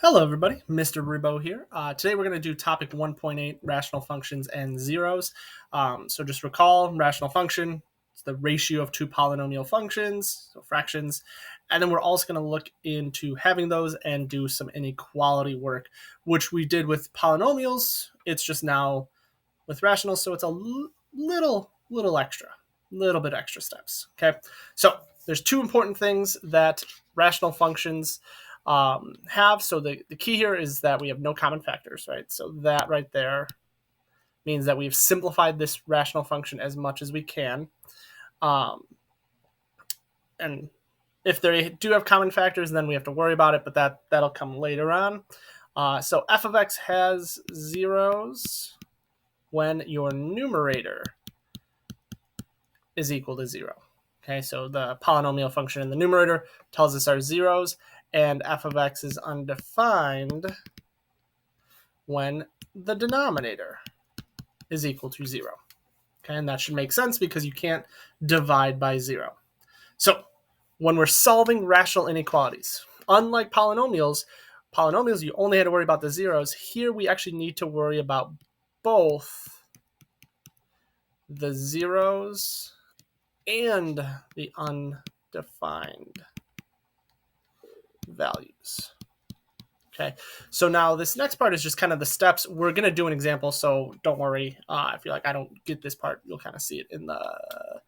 Hello, everybody. Mr. Ribot here. Today we're going to do topic 1.8, rational functions and zeros. So just recall, rational function is the ratio of two polynomial functions, so fractions. And then we're also going to look into having those and do some inequality work, which we did with polynomials. It's just now with rationals, so it's a little extra, little bit extra steps. Okay, so there's two important things that rational functions have. So the key here is that we have no common factors, right? So that right there means that we've simplified this rational function as much as we can. And if they do have common factors, then we have to worry about it, but that'll come later on. So f of x has zeros when your numerator is equal to 0. Okay, so the polynomial function in the numerator tells us our zeros, and f of x is undefined when the denominator is equal to 0. Okay, and that should make sense because you can't divide by 0. So when we're solving rational inequalities, unlike polynomials, you only had to worry about the zeros. Here we actually need to worry about both the zeros and the undefined values. Okay, so now this next part is just kind of the steps. We're going to do an example, so don't worry. If you're like, I don't get this part, you'll kind of see it in the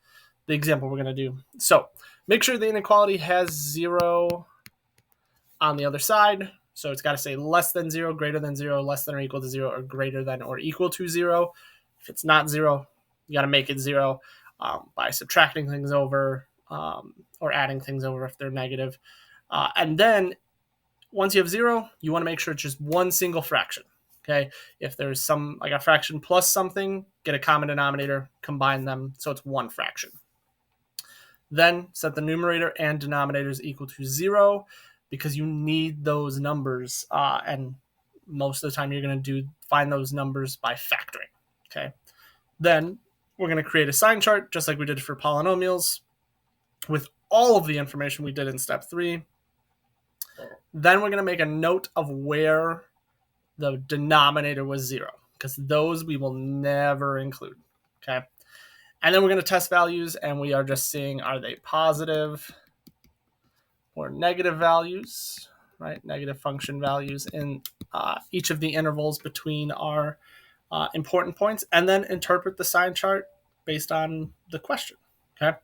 example we're going to do. So make sure the inequality has 0 on the other side. So it's got to say less than 0, greater than 0, less than or equal to 0, or greater than or equal to 0. If it's not 0, you got to make it 0 by subtracting things over or adding things over if they're negative. And then once you have 0, you want to make sure it's just one single fraction. Okay, if there's some like a fraction plus something, get a common denominator, combine them so it's one fraction. Then set the numerator and denominators equal to 0 because you need those numbers, and most of the time you're going to find those numbers by factoring. Okay, then we're going to create a sign chart just like we did for polynomials with all of the information we did in step 3. Then we're going to make a note of where the denominator was 0 because those we will never include. Okay, and then we're going to test values, and we are just seeing are they positive or negative values, right? Negative function values in each of the intervals between our important points, and then interpret the sign chart based on the question. Okay,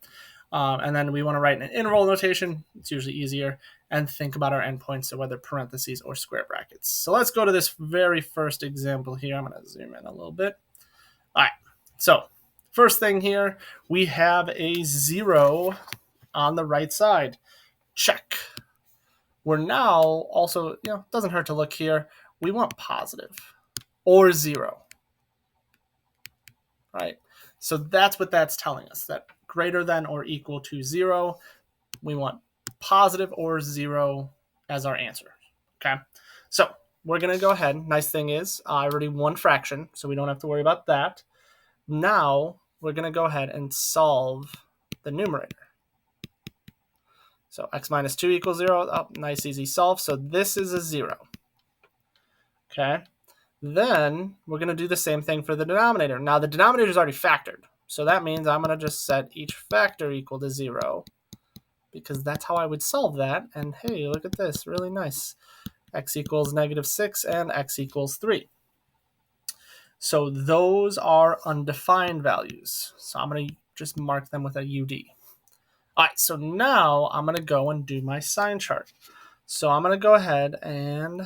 and then we want to write an interval notation. It's usually easier, and think about our endpoints, so whether parentheses or square brackets. So let's go to this very first example here. I'm going to zoom in a little bit. All right, so first thing here, we have a 0 on the right side. Check. We're now also, it doesn't hurt to look here. We want positive or 0, right? So that's what that's telling us, that greater than or equal to 0, we want positive or 0 as our answer. Okay, so we're going to go ahead. Nice thing is I already one fraction, so we don't have to worry about that. Now we're going to go ahead and solve the numerator. So x minus 2 equals 0. Oh, nice, easy solve. So this is a 0. Okay. Then we're going to do the same thing for the denominator. Now the denominator is already factored. So that means I'm going to just set each factor equal to 0 because that's how I would solve that. And hey, look at this. Really nice. X equals -6 and x equals 3. So those are undefined values. So I'm going to just mark them with a UD. All right, so now I'm going to go and do my sign chart. So I'm going to go ahead and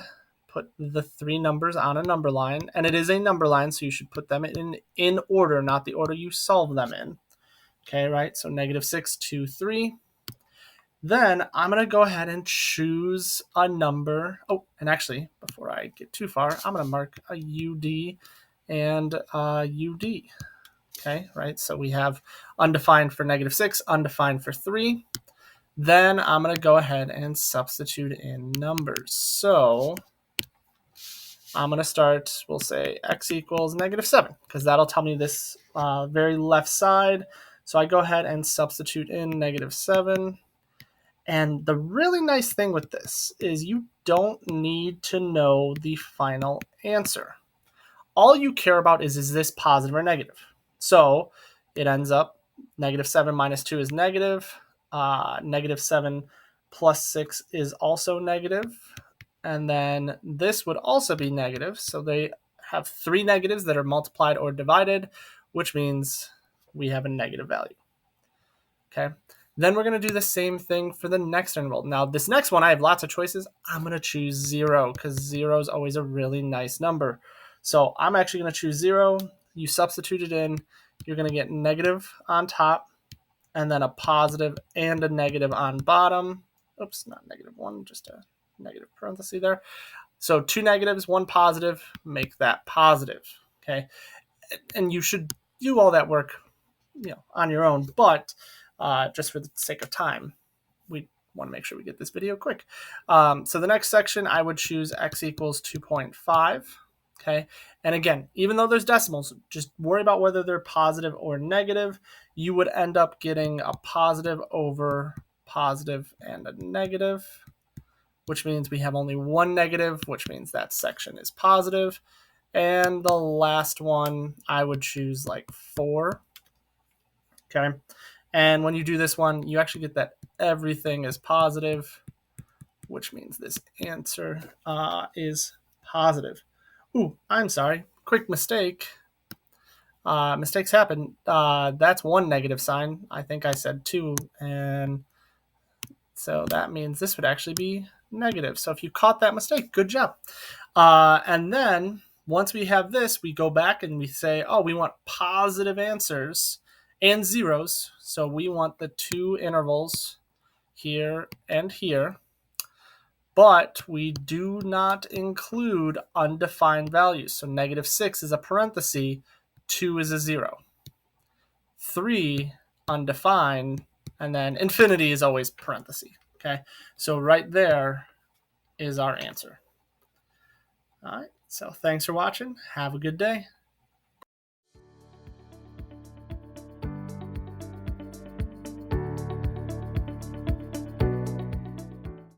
put the 3 numbers on a number line. And it is a number line, so you should put them in order, not the order you solve them in. Okay, right? So -6, 2, 3. Then I'm going to go ahead and choose a number. Oh, and actually, before I get too far, I'm going to mark a UD and a UD. Okay, right? So we have undefined for -6, undefined for 3. Then I'm going to go ahead and substitute in numbers. So I'm going to start, we'll say x equals -7, because that'll tell me this very left side. So I go ahead and substitute in -7. And the really nice thing with this is you don't need to know the final answer. All you care about is this positive or negative? So it ends up -7 minus 2 is negative. -7 plus 6 is also negative. And then this would also be negative. So they have 3 negatives that are multiplied or divided, which means we have a negative value. Okay. Then we're going to do the same thing for the next interval. Now, this next one, I have lots of choices. I'm going to choose 0 because 0 is always a really nice number. So I'm actually going to choose 0. You substitute it in. You're going to get negative on top and then a positive and a negative on bottom. Oops, not -1, just a negative parenthesis there. So 2 negatives, 1 positive, make that positive. Okay. And you should do all that work, on your own, but just for the sake of time, we want to make sure we get this video quick. So the next section, I would choose x equals 2.5. Okay. And again, even though there's decimals, just worry about whether they're positive or negative. You would end up getting a positive over positive and a negative, which means we have only one negative, which means that section is positive. And the last one, I would choose like 4. Okay. And when you do this one, you actually get that everything is positive, which means this answer is positive. Ooh, I'm sorry. Quick mistake. Mistakes happen. That's 1 negative sign. I think I said 2. And so that means this would actually be negative. So if you caught that mistake, good job. And then once we have this, we go back and we say, oh, we want positive answers and zeros. So we want the 2 intervals here and here, but we do not include undefined values. So -6 is a parenthesis, 2 is a 0, 3 undefined, and then infinity is always parenthesis. Okay, so right there is our answer. All right, so thanks for watching. Have a good day.